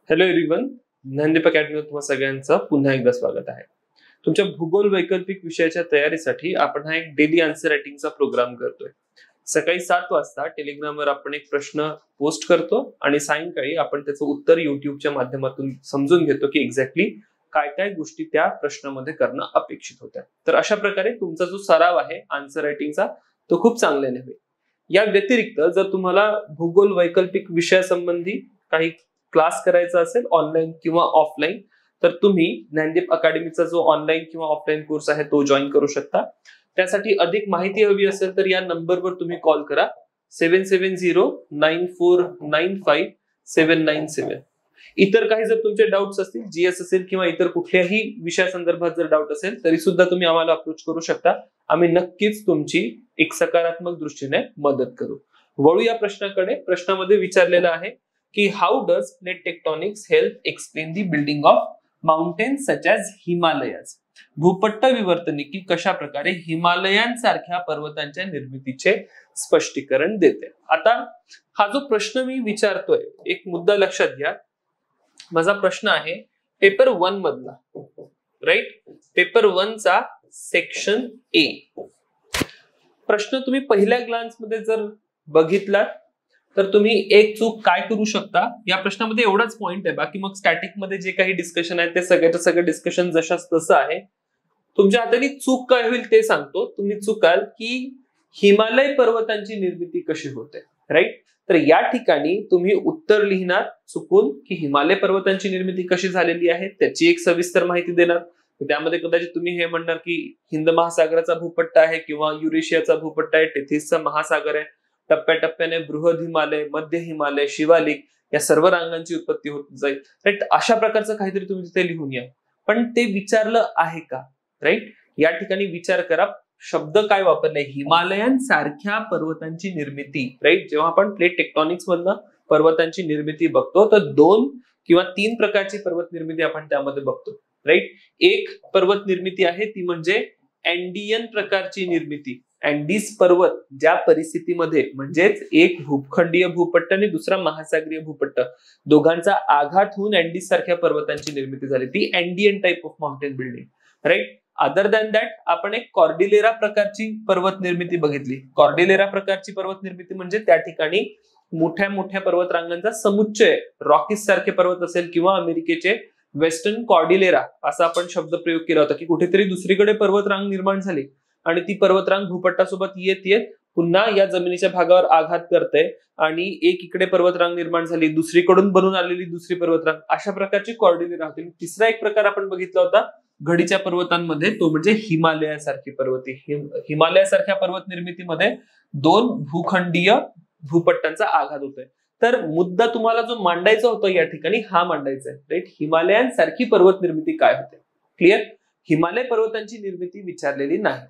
Hello everyone, Gyandeep अकॅडमीवर तुम्हा सगळ्यांचं पुन्हा एकदा स्वागत आहे. तुमच्या भूगोल वैकल्पिक विषयाच्या तयारीसाठी आपण हा एक डेली आन्सर रायटिंगचा प्रोग्राम करतोय. सकाळी 7 वाजता टेलिग्रामवर आपण एक प्रश्न पोस्ट करतो आणि सायंकाळी आपण त्याचं उत्तर युट्यूबच्या माध्यमातून समजून घेतो की एक्झॅक्टली काय काय गोष्टी त्या प्रश्नामध्ये करणं अपेक्षित होत्या. तर अशा प्रकारे तुमचा जो सराव आहे आन्सर रायटिंगचा तो खूप चांगल्याने होईल. या व्यतिरिक्त जर तुम्हाला भूगोल वैकल्पिक विषयासंबंधी काही क्लास करायचा असेल ऑनलाईन किंवा ऑफलाईन, तर तुम्ही ज्ञानदीप अकॅडमीचा जो ऑनलाईन किंवा ऑफलाईन कोर्स आहे तो जॉईन करू शकता. त्यासाठी अधिक माहिती हवी असेल तर या नंबरवर तुम्ही कॉल करा 77094957797. इतर काही जर तुमचे डाऊट्स असतील, जीएस असेल किंवा इतर कुठल्याही विषयासंदर्भात जर डाऊट असेल तरी सुद्धा तुम्ही आम्हाला अप्रोच करू शकता. आम्ही नक्कीच तुमची एक सकारात्मक दृष्टीने मदत करू. वळू या प्रश्नाकडे. प्रश्नामध्ये विचारलेलं आहे की how does plate tectonics help explain the building of mountains such as Himalayas. भूपट्ट विवर्तनिकी कशा प्रकारे हिमालयांसारख्या पर्वतांच्या निर्मितीचे स्पष्टीकरण देते. आता हा जो प्रश्न मी विचारतोय, एक मुद्दा लक्षात घ्या. माझा प्रश्न आहे पेपर 1 मधला, राईट? पेपर 1 चा सेक्शन ए. प्रश्न तुम्ही पहिल्या ग्लान्स मध्ये जर बघितला तर तुम्ही एक चूक काय करू शकता. या प्रश्नामध्ये एवढाच पॉइंट आहे, बाकी मग स्टॅटिक मध्ये जे काही डिस्कशन आहे ते सगळं डिस्कशन जशाच तसं आहे. तुमच्या हाताने चूक काय होईल ते सांगतो. तुम्ही चुकाल की हिमालय पर्वतांची निर्मिती कशी होते, राईट? तर या ठिकाणी तुम्ही उत्तर लिहिणार चुकून की हिमालय पर्वतांची निर्मिती कशी झालेली आहे त्याची एक सविस्तर माहिती देणार. त्यामध्ये कदाचित तुम्ही हे म्हणणार की हिंद महासागराचा भूपट्ट आहे किंवा युरेशियाचा भूपट्ट आहे, टेथिसचा महासागर आहे, टप्प्याटप्प्याने बृहद हिमालय, मध्य हिमालय, शिवालिक या सर्व रांगांची उत्पत्ती होत जाईल, राईट? अशा प्रकारचं काहीतरी तुम्ही तिथे लिहून या. पण ते विचारलं आहे का, राईट? या ठिकाणी विचार करा शब्द काय वापरले, हिमालयांसारख्या पर्वतांची निर्मिती, राईट? जेव्हा आपण प्लेट टेक्टॉनिक्स मधनं पर्वतांची निर्मिती बघतो तर 2 किंवा 3 प्रकारची पर्वत निर्मिती आपण त्यामध्ये बघतो, राईट? एक पर्वत निर्मिती आहे ती म्हणजे अँडियन प्रकारची निर्मिती. अँडीज पर्वत ज्या परिस्थितीमध्ये, म्हणजेच एक भूखंडीय भूपट्ट आणि दुसरा महासागरीय भूपट्ट, दोघांचा आघात होऊन अँडीज सारख्या पर्वतांची निर्मिती झाली, ती Andean type of mountain building, right? Other than that आपण एक कॉर्डिलेरा प्रकारची पर्वत निर्मिती बघितली. कॉर्डिलेरा प्रकारची पर्वत निर्मिती म्हणजे त्या ठिकाणी मोठ्या मोठ्या पर्वत रांगांचा समुच्चय, रॉकीज सारखे पर्वत असेल किंवा अमेरिकेचे वेस्टर्न कॉर्डिलेरा असा आपण शब्द प्रयोग केला होता की कुठेतरी दुसरीकडे पर्वतरांग निर्माण झाली आणि ती पर्वतरांग भूपट्टासोबत येत येत पुन्हा या जमिनीच्या भागावर आघात करते आणि एक इकडे पर्वतरांग निर्माण झाली, दुसरीकडून बनून आलेली दुसरी पर्वतरांग, अशा प्रकारची कॉर्डिलेरा होती. तिसरा एक प्रकार आपण बघितला होता घडीच्या पर्वतांमध्ये, तो म्हणजे हिमालयासारखी पर्वती. हिमालयासारख्या पर्वत निर्मितीमध्ये 2 भूखंडीय भूपट्टांचा आघात होतोय. तर मुद्दा तुम्हाला जो मांडायचा होता या ठिकाणी हा मांडायचा आहे, राईट? हिमालयांसारखी पर्वत निर्मिती काय होते, क्लिअर? हिमालय पर्वतांची निर्मिती विचारलेली नाही.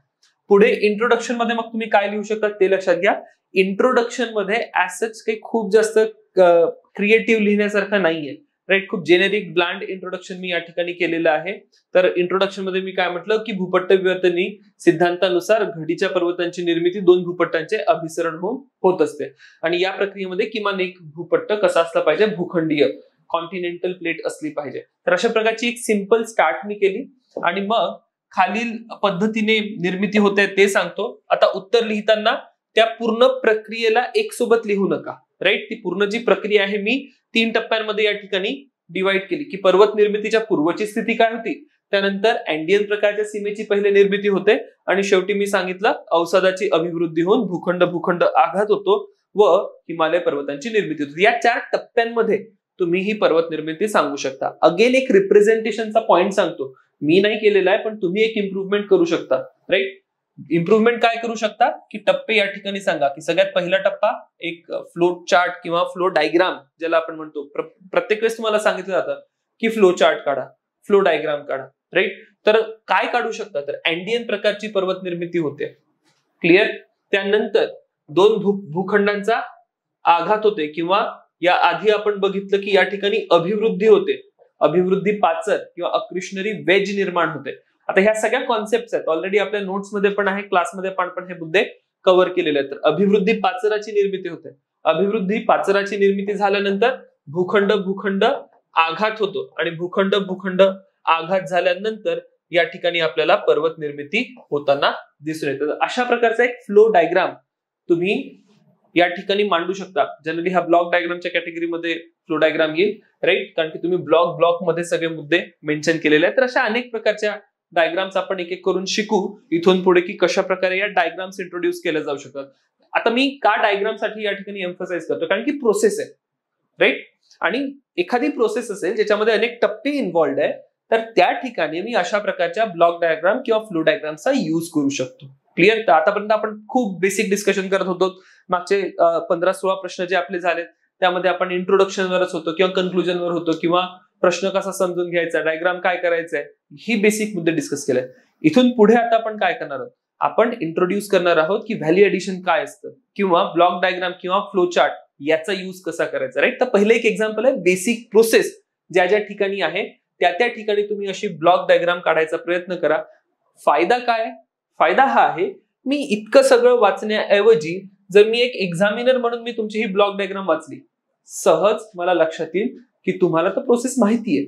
पुढे इंट्रोडक्शन मध्ये मग तुम्ही काय लिहू शकता ते लक्षात घ्या. इंट्रोडक्शन मध्ये ऍज सच काही खूप जास्त क्रिएटिव्ह लिहिण्यासारखं नाहीये, राईट? खूप जेनेरिक ब्लँड इंट्रोडक्शन मी या ठिकाणी केलेलं आहे. तर इंट्रोडक्शन मध्ये मी काय म्हटलं की भूपट्ट विवर्तनी सिद्धांतानुसार घडीच्या पर्वतांची निर्मिती 2 भूपट्टांचे अभिसरण होत असते आणि या प्रक्रियेमध्ये किमान एक भूपट्ट कसा असला पाहिजे, भूखंडीय कॉन्टिनेंटल प्लेट असली पाहिजे. तर अशा प्रकारची एक सिंपल स्टार्ट मी केली आणि मग खालील पद्धतीने निर्मिती होते ते सांगतो. आता उत्तर लिहिताना त्या पूर्ण प्रक्रियेला एक सोबत लिहू नका, राईट? ती पूर्ण जी प्रक्रिया आहे मी 3 टप्प्यांमध्ये या ठिकाणी डिवाइड केली की पर्वत निर्मितीच्या पूर्वची स्थिती काय होती, त्यानंतर अँडियन प्रकारच्या सीमेची पहिले निर्मिती होते आणि शेवटी मी सांगितलं अवसादाची अभिवृद्धी होऊन भूखंड आघात होतो व हिमालय पर्वतांची निर्मिती होती. या 4 टप्प्यांमध्ये तुम्ही ही पर्वत निर्मिती सांगू शकता. अगेन एक रिप्रेझेंटेशनचा पॉइंट सांगतो, मी नाही केलेला आहे पण तुम्ही एक इम्प्रुव्हमेंट करू शकता, राईट? इम्प्रुव्हमेंट काय करू शकता की टप्पे या ठिकाणी सांगा की सगळ्यात पहिला टप्पा एक फ्लो चार्ट किंवा फ्लो डायग्राम ज्याला आपण म्हणतो. प्रत्येक वेळेस तुम्हाला सांगितलं जातं की फ्लो चार्ट काढा, फ्लो डायग्राम काढा, राईट? तर काय काढू शकता, तर अँडियन प्रकारची पर्वत निर्मिती होते, क्लिअर? त्यानंतर 2 भूखंडांचा आघात होते किंवा या आधी आपण बघितलं की या ठिकाणी अभिवृद्धी होते, अभिवृद्धी पाचर किंवा अक्रिशनरी वेज निर्माण होते. आता ह्या सगळ्या कॉन्सेप्ट आहेत, ऑलरेडी आपल्या नोट्स मध्ये पण आहे, क्लासमध्ये पण हे मुद्दे कव्हर केलेले आहेत. तर अभिवृद्धी पाचराची निर्मिती होते. अभिवृद्धी पाचराची निर्मिती झाल्यानंतर भूखंड आघात होतो आणि भूखंड भूखंड आघात झाल्यानंतर या ठिकाणी आपल्याला पर्वत निर्मिती होताना दिसून येतं. अशा प्रकारचा एक फ्लो डायग्राम तुम्ही या ठिकाणी मांडू शकता. जनरली हा ब्लॉक डायग्रामच्या कॅटेगरीमध्ये फ्लो डायग्राम येईल, राईट, कारण की तुम्ही ब्लॉक मध्ये सगळे मुद्दे मेन्शन केलेले आहेत. तर अशा अनेक प्रकारच्या डायग्राम्स आपण एक एक करून शिकू इथून पुढे की कशा प्रकारे या डायग्राम्स इंट्रोड्यूस केल्या जाऊ शकतात. आता मी का डायग्राम साठी या ठिकाणी एम्फसाइज करतो, कारण की प्रोसेस आहे, राईट, आणि एखादी प्रोसेस असेल ज्याच्यामध्ये अनेक टप्पे इन्व्हॉल्ड आहे, तर त्या ठिकाणी मी अशा प्रकारच्या ब्लॉक डायग्राम किंवा फ्लो डायग्रामचा युज करू शकतो. क्लिअर? तर आतापर्यंत आपण खूप बेसिक डिस्कशन करत होतो. मागचे 15-16 प्रश्न जे आपले झाले त्यामध्ये आपण इंट्रोडक्शनवरच होतो किंवा कन्क्लुजनवर होतो किंवा प्रश्न कसा समजून घ्यायचा, डायग्राम काय करायचंय, ही बेसिक मुद्दे डिस्कस केले. इथून पुढे आता आपण काय करणार आहोत, आपण इंट्रोड्यूस करणार आहोत की व्हॅल्यू एडिशन काय असतं किंवा ब्लॉक डायग्राम किंवा फ्लो चार्ट याचा युज कसा करायचा, राईट. तर पहिलं एक एक्झाम्पल आहे बेसिक प्रोसेस ज्या ज्या ठिकाणी आहे त्या ठिकाणी तुम्ही अशी ब्लॉक डायग्राम काढायचा प्रयत्न करा. फायदा काय? फायदा हा आहे, मी इतकं सगळं वाचण्याऐवजी जर मी एक एक्झामिनर म्हणून मी तुमची ही ब्लॉक डायग्राम वाचली, सहज मला लक्षात येईल की तुम्हाला तर प्रोसेस माहिती आहे.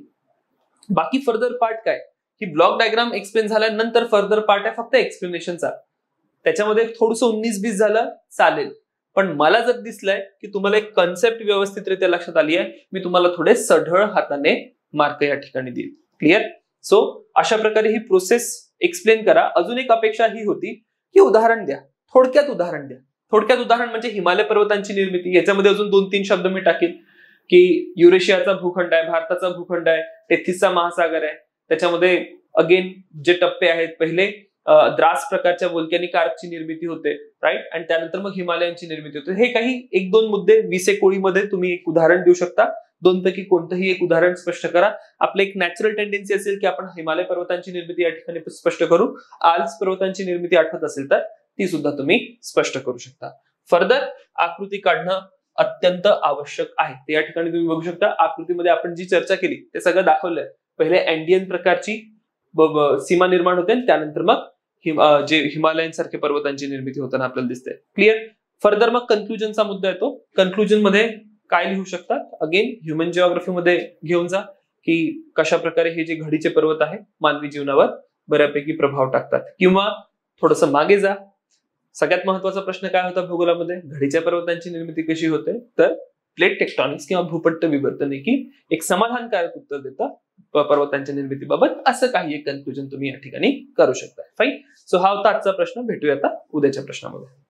बाकी फर्दर पार्ट काय, ही ब्लॉक डायग्राम एक्सप्लेन झाल्यानंतर फर्दर पार्ट आहे फक्त एक्सप्लेनेशनचा. त्याच्यामध्ये थोडंसं 19-20 झालं चालेल, पण मला जर दिसलंय की तुम्हाला एक कन्सेप्ट व्यवस्थितरित्या लक्षात आली आहे, मी तुम्हाला थोडे सढळ हाताने मार्क या ठिकाणी देईल. क्लिअर? सो अशा प्रकारे ही प्रोसेस एक्सप्लेन करा. अजून एक अपेक्षा ही होती की उदाहरण द्या, थोडक्यात उदाहरण द्या. थोडक्यात उदाहरण म्हणजे हिमालय पर्वतांची निर्मिती, याच्यामध्ये अजून 2-3 शब्द मी टाकेल की युरेशियाचा भूखंड आहे, भारताचा भूखंड आहे, टेथिसचा महासागर आहे. त्याच्यामध्ये अगेन जे टप्पे आहेत, पहिले द्रास प्रकारच्या वोल्कॅनिक आर्कची निर्मिती होते, राईट, आणि त्यानंतर मग हिमालयांची निर्मिती होते. हे काही 1-2 मुद्दे 20 एक ओळीमध्ये तुम्ही एक उदाहरण देऊ शकता. दोनपैकी कोणतंही एक उदाहरण स्पष्ट करा. आपलं एक नॅचरल टेंडन्सी असेल की आपण हिमालय पर्वतांची निर्मिती या ठिकाणी स्पष्ट करू. आल्प्स पर्वतांची निर्मिती आठवत असेल तर ती सुद्धा तुम्ही स्पष्ट करू शकता. फर्दर आकृती काढणं अत्यंत आवश्यक आहे. ते या ठिकाणी तुम्ही बघू शकता. आकृतीमध्ये आपण जी चर्चा केली ते सगळं दाखवलंय. पहिले अँडियन प्रकारची सीमा निर्माण होते, त्यानंतर मग जे हिमालयन सारख्या पर्वतांची निर्मिती होताना आपल्याला दिसते. क्लिअर? फर्दर मग कन्क्लुजनचा मुद्दा येतो. कन्क्लुजन मध्ये काय लिहू शकतात, अगेन ह्युमन जिओग्राफी मध्ये घेऊन जा की कशा प्रकारे हे जे घडीचे पर्वत आहे मानवी जीवनावर बऱ्यापैकी प्रभाव टाकतात, किंवा थोडंसं मागे जा. सगळ्यात महत्वाचा प्रश्न काय होता भूगोलामध्ये, घडीच्या पर्वतांची निर्मिती कशी होते, तर प्लेट टेक्टॉनिक्स किंवा भूपट्ट विवर्तनिकी एक समाधानकारक उत्तर देतं पर्वतांच्या निर्मितीबाबत. असं काही एक कन्क्लुजन तुम्ही या ठिकाणी करू शकता. फाईन. सो हा होता आजचा प्रश्न. भेटूया आता उद्याच्या प्रश्नामध्ये.